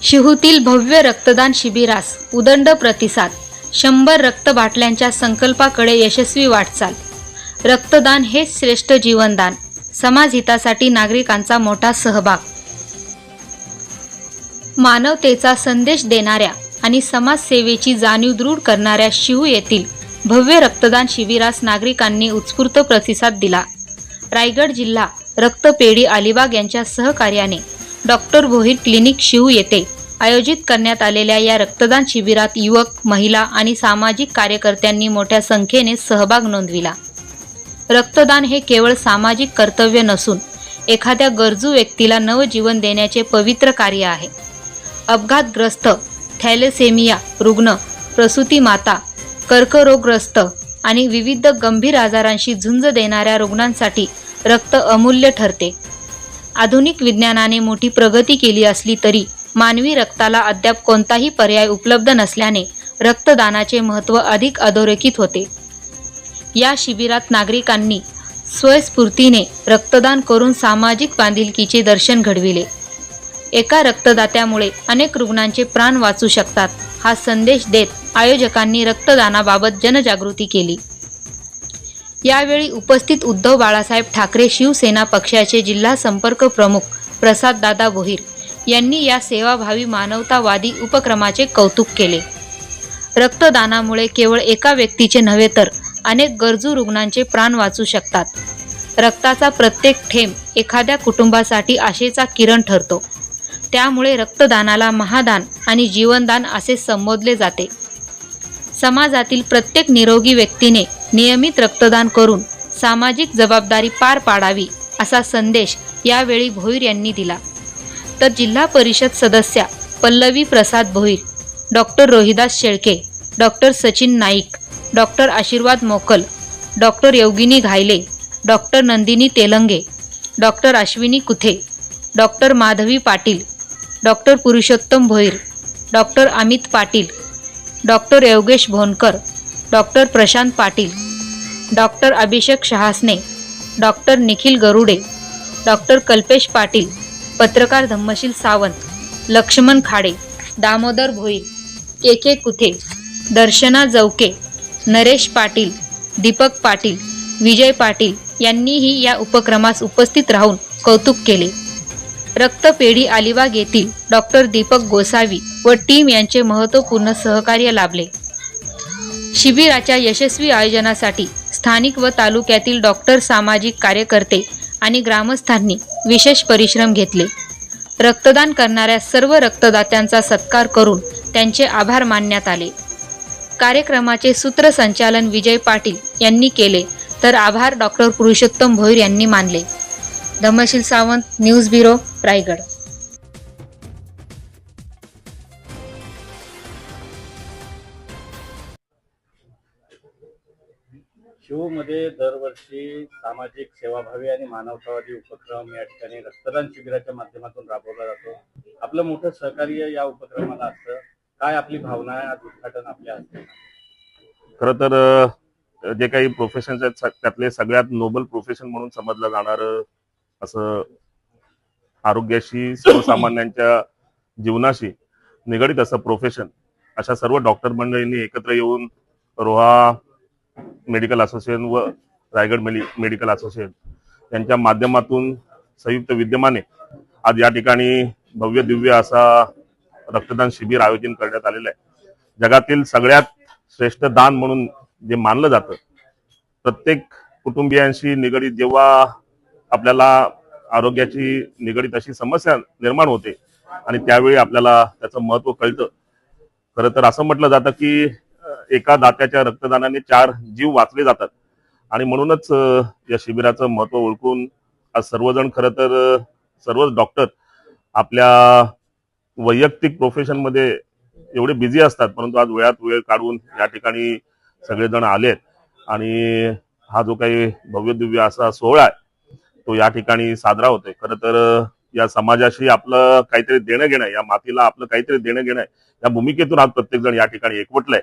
शिहूतील भव्य रक्तदान शिबिरास उदंड प्रतिसाद. 100 रक्त बाटल्यांच्या संकल्पाकडे यशस्वी वाटचाल. रक्तदान हेच श्रेष्ठ जीवनदान. समाजहितासाठी नागरिकांचा मोठा सहभाग. मानवतेचा संदेश देणाऱ्या आणि समाजसेवेची जाणीव दृढ करणाऱ्या शिहू येथील भव्य रक्तदान शिबिरास नागरिकांनी उत्स्फूर्त प्रतिसाद दिला. रायगड जिल्हा रक्तपेढी अलिबाग यांच्या सहकार्याने डॉक्टर भोईर क्लिनिक शिहू येथे आयोजित करण्यात आलेल्या या रक्तदान शिबिरात युवक, महिला आणि सामाजिक कार्यकर्त्यांनी मोठ्या संख्येने सहभाग नोंदविला. रक्तदान हे केवळ सामाजिक कर्तव्य नसून एखाद्या गरजू व्यक्तीला नवजीवन देण्याचे पवित्र कार्य आहे. अपघातग्रस्त, थॅलेसेमिया रुग्ण, प्रसूती माता, कर्करोगग्रस्त आणि विविध गंभीर आजारांशी झुंज देणाऱ्या रुग्णांसाठी रक्त अमूल्य ठरते. आधुनिक विज्ञानाने मोठी प्रगती केली असली तरी मानवी रक्ताला अद्याप कोणताही पर्याय उपलब्ध नसल्याने रक्तदानाचे महत्त्व अधिक अधोरेखित होते. या शिबिरात नागरिकांनी स्वयंस्फूर्तीने रक्तदान करून सामाजिक बांधिलकीचे दर्शन घडविले. एका रक्तदात्यामुळे अनेक रुग्णांचे प्राण वाचू शकतात हा संदेश देत आयोजकांनी रक्तदानाबाबत जनजागृती केली. यावेळी उपस्थित उद्धव बाळासाहेब ठाकरे शिवसेना पक्षाचे जिल्हा संपर्क प्रमुख प्रसाददादा भोईर यांनी या सेवाभावी मानवतावादी उपक्रमाचे कौतुक केले. रक्तदानामुळे केवळ एका व्यक्तीचे नव्हे तर अनेक गरजू रुग्णांचे प्राण वाचू शकतात. रक्ताचा प्रत्येक थेंब एखाद्या कुटुंबासाठी आशेचा किरण ठरतो. त्यामुळे रक्तदानाला महादान आणि जीवनदान असे संबोधले जाते. समाजातील प्रत्येक निरोगी व्यक्तीने नियमित रक्तदान करून सामाजिक जबाबदारी पार पाडावी असा संदेश यावेळी भोईर यांनी दिला. तर जिल्हा परिषद सदस्या Pallavi Prasad Bhoir, doctor Rohidas Shelke, doctor Sachin Naik, doctor Ashirwad Mokal, doctor Yogini Ghayle, doctor Nandini Telange, doctor Ashwini Kuthe, doctor Madhavi Patil, doctor Purushottam Bhoir, doctor Amit Patil, doctor Yogesh Bhonkar, doctor Prashant Patil, doctor Abhishek Shahasane, doctor Nikhil Garude, doctor Kalpesh Patil, पत्रकार धम्मशील सावंत, लक्ष्मण खाडे, दामोदर भोईर, के के कुथे, दर्शना जवके, नरेश पाटील, दीपक पाटील, विजय पाटील यांनीही या उपक्रमास उपस्थित राहून कौतुक केले. रक्तपेढी अलिबाग येथील डॉक्टर दीपक गोसावी व टीम यांचे महत्त्वपूर्ण सहकार्य लाभले. शिबिराच्या यशस्वी आयोजनासाठी स्थानिक व तालुक्यातील डॉक्टर, सामाजिक कार्यकर्ते आणि ग्रामस्थांनी विशेष परिश्रम घेतले. रक्तदान करणाऱ्या सर्व रक्तदात्यांचा सत्कार करून त्यांचे आभार मानण्यात आले. कार्यक्रमाचे सूत्रसंचालन विजय पाटील यांनी केले तर आभार डॉक्टर पुरुषोत्तम भोईर यांनी मानले. Dhammasheel Sawant, news bureau, Raigad. शिवमध्ये दरवर्षी सामाजिक सेवाभावी आणि मानवतावादी उपक्रम या ठिकाणी रक्तदान शिबिराच्या माध्यमातून राबवला जातो. आपलं मोठं सहकार्य या उपक्रमाला असतं. काय आपली भावना आहे? आज उद्घाटन आपल्या हस्ते. खरं तर जे काही प्रोफेशन्स आहेत त्यातले सगळ्यात नोबल प्रोफेशन म्हणून समजलं जाणारं असं आरोग्याशी, सर्वसामान्यांच्या जीवनाशी निगडित असं प्रोफेशन, अशा सर्व डॉक्टर मंडळींनी एकत्र येऊन रोहा मेडिकल असोसिएशन व रायगड मेडिकल असोसिएशन यांच्या माध्यमातून संयुक्त विद्यमाने आज या ठिकाणी भव्य दिव्य असा रक्तदान शिबिर आयोजन करण्यात आलेलं आहे. जगातील सगळ्यात श्रेष्ठ दान म्हणून जे मानलं जातं, प्रत्येक कुटुंबियांशी निगडित जेव्हा आपल्याला आरोग्याची निगडित अशी समस्या निर्माण होते आणि त्यावेळी आपल्याला त्याचं महत्त्व कळतं. खरं तर असं म्हटलं जातं की एका दात्याच्या रक्तदानाने 4 जीव वाचले जातात आणि म्हणूनच या शिबिराचं महत्त्व ओळखून आज सर्वजण, खरं तर सर्वच डॉक्टर आपल्या वैयक्तिक प्रोफेशनमध्ये एवढे बिझी असतात, परंतु आज वेळात वेळ काढून या ठिकाणी सगळेजण आलेत आणि हा जो काही भव्य दिव्य असा सोहळा आहे तो या ठिकाणी साजरा होतोय. खरं तर या समाजाशी आपलं काहीतरी देणं घेणं, या मातीला आपलं काहीतरी देणं घेणं, या भूमिकेतून आज प्रत्येक जण या ठिकाणी एकवटलंय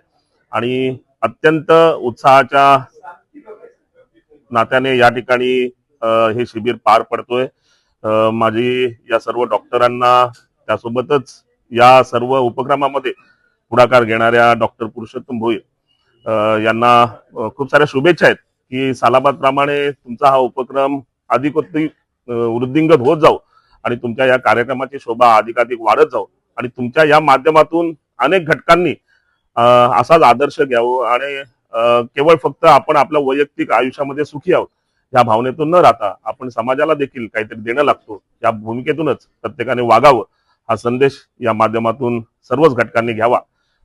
आणि अत्यंत उत्साहाच्या नात्याने या ठिकाणी हे शिबिर पार पडतोय. माझी या सर्व डॉक्टरांना, त्यासोबतच या सर्व उपक्रमामध्ये पुढाकार घेणाऱ्या डॉक्टर पुरुषोत्तम भोईर यांना खूप साऱ्या शुभेच्छा आहेत की सालाबाद प्रमाणे तुमचा हा उपक्रम अधिकोत्ती वृद्धिंगत होत जाऊ आणि तुमच्या या कार्यक्रमाची शोभा अधिकाधिक वाढत जाऊ आणि तुमच्या या माध्यमातून अनेक घटकांनी असाच आदर्श घ्यावं आणि केवळ फक्त आपण आपल्या वैयक्तिक आयुष्यामध्ये सुखी आहोत या भावनेतून न राहता आपण समाजाला देखील काहीतरी देणं लागतो या भूमिकेतूनच प्रत्येकाने वागावं हा संदेश या माध्यमातून सर्वच घटकांनी घ्यावा.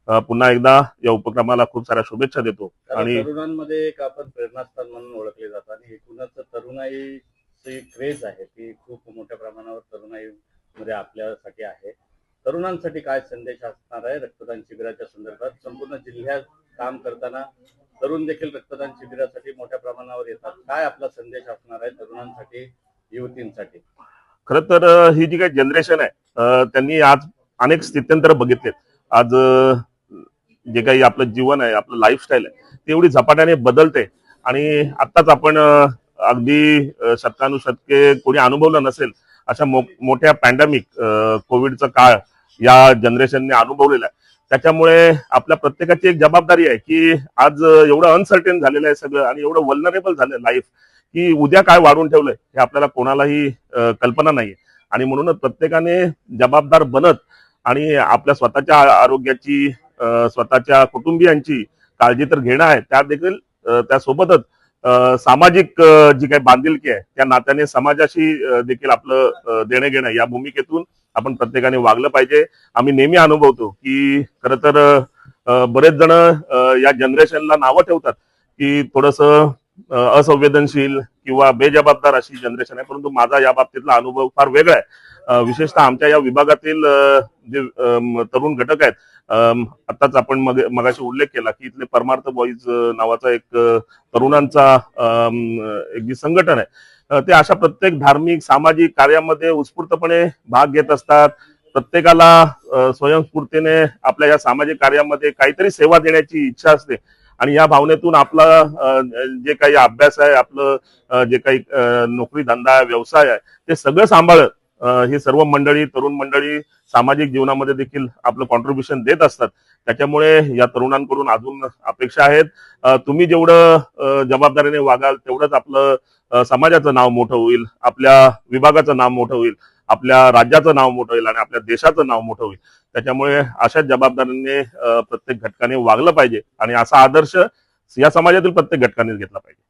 पुन्हा एकदा या उपक्रमाला खूप साऱ्या शुभेच्छा देतो. आणि तरुणांमध्ये एक आपण प्रेरणास्थान म्हणून ओळखले जातात आणि एकूणच तरुणाईची क्रेज आहे ती खूप मोठ्या प्रमाणावर तरुणाईमध्ये आपल्यासाठी आहे. तरुणांसाठी काय संदेश असणार आहे रक्तदान शिबिराच्या संदर्भात? संपूर्ण जिल्ह्यात काम करताना तरुण देखील रक्तदान शिबिरासाठी मोठ्या प्रमाणावर येतात. काय आपला संदेश असणार आहे तरुणांसाठी, युवतींसाठी? खरं तर ही जी काही जनरेशन आहे त्यांनी आज अनेक स्थित्यंतर बघितलेत. आज जे काही आपलं जीवन आहे, आपलं लाईफस्टाईल आहे ते एवढी झपाट्याने बदलते आणि आत्ताच आपण अगदी शतकानुशतके कोणी अनुभवलं नसेल अशा मोठ्या पॅन्डेमिक कोविडचा काळ या जनरेशनने अनुभवलेला आहे. त्याच्यामुळे आपल्या प्रत्येकाची एक जबाबदारी आहे की आज एवढं अनसर्टेन झालेलं आहे सगळं आणि एवढं वल्नरेबल झालं लाईफ की उद्या काय वाढून ठेवलंय हे आपल्याला कोणालाही कल्पना नाहीये आणि म्हणूनच प्रत्येकाने जबाबदार बनत आणि आपल्या स्वतःच्या आरोग्याची स्वतःच्या कुटुंबियांची काळजी तर घेणं आहे त्या देखील त्यासोबतच सामाजिक जी काही बांधिलकी आहे त्या नात्याने समाजाशी देखील आपलं देणं घेणं या भूमिकेतून आपण प्रत्येकाने वागलं पाहिजे. आम्ही नेहमी अनुभवतो की खरं तर बरेच जण या जनरेशनला नावं ठेवतात की थोडंसं असंवेदनशील किंवा बेजबाबदार अशी जनरेशन आहे, परंतु माझा या बाबतीतला अनुभव फार वेगळा आहे. विशेषतः आमच्या या विभागातील जे तरुण घटक आहेत, आताच आपण मगाशी उल्लेख केला की इथले परमार्थ बॉईज नावाचा एक तरुणांचा एक जी संघटन आहे ते अशा प्रत्येक धार्मिक सामाजिक कार्यामध्ये उत्स्फूर्तपणे भाग घेत असतात. प्रत्येकाला स्वयंस्फूर्तीने आपल्या या सामाजिक कार्यामध्ये काहीतरी सेवा देण्याची इच्छा असते आणि या भावनेतून आपला जे काही अभ्यास आहे, आपलं जे काही नोकरी धंदा व्यवसाय आहे ते सगळं सांभाळत ही सर्व मंडळी तरुण मंडळी सामाजिक जीवनामध्ये देखील आपलं कॉन्ट्रीब्युशन देत असतात. त्याच्यामुळे या तरुणांकडून अजून अपेक्षा आहेत तुम्ही जेवढं जबाबदारीने वागाल तेवढंच आपलं समाजाचं नाव मोठं होईल, आपल्या विभागाचं नाव मोठं होईल, आपल्या राज्याचं नाव मोठं होईल आणि आपल्या देशाचं नाव मोठं होईल. त्याच्यामुळे अशाच जबाबदारीने प्रत्येक घटकाने वागलं पाहिजे आणि असा आदर्श या समाजातील प्रत्येक घटकाने घेतला पाहिजे.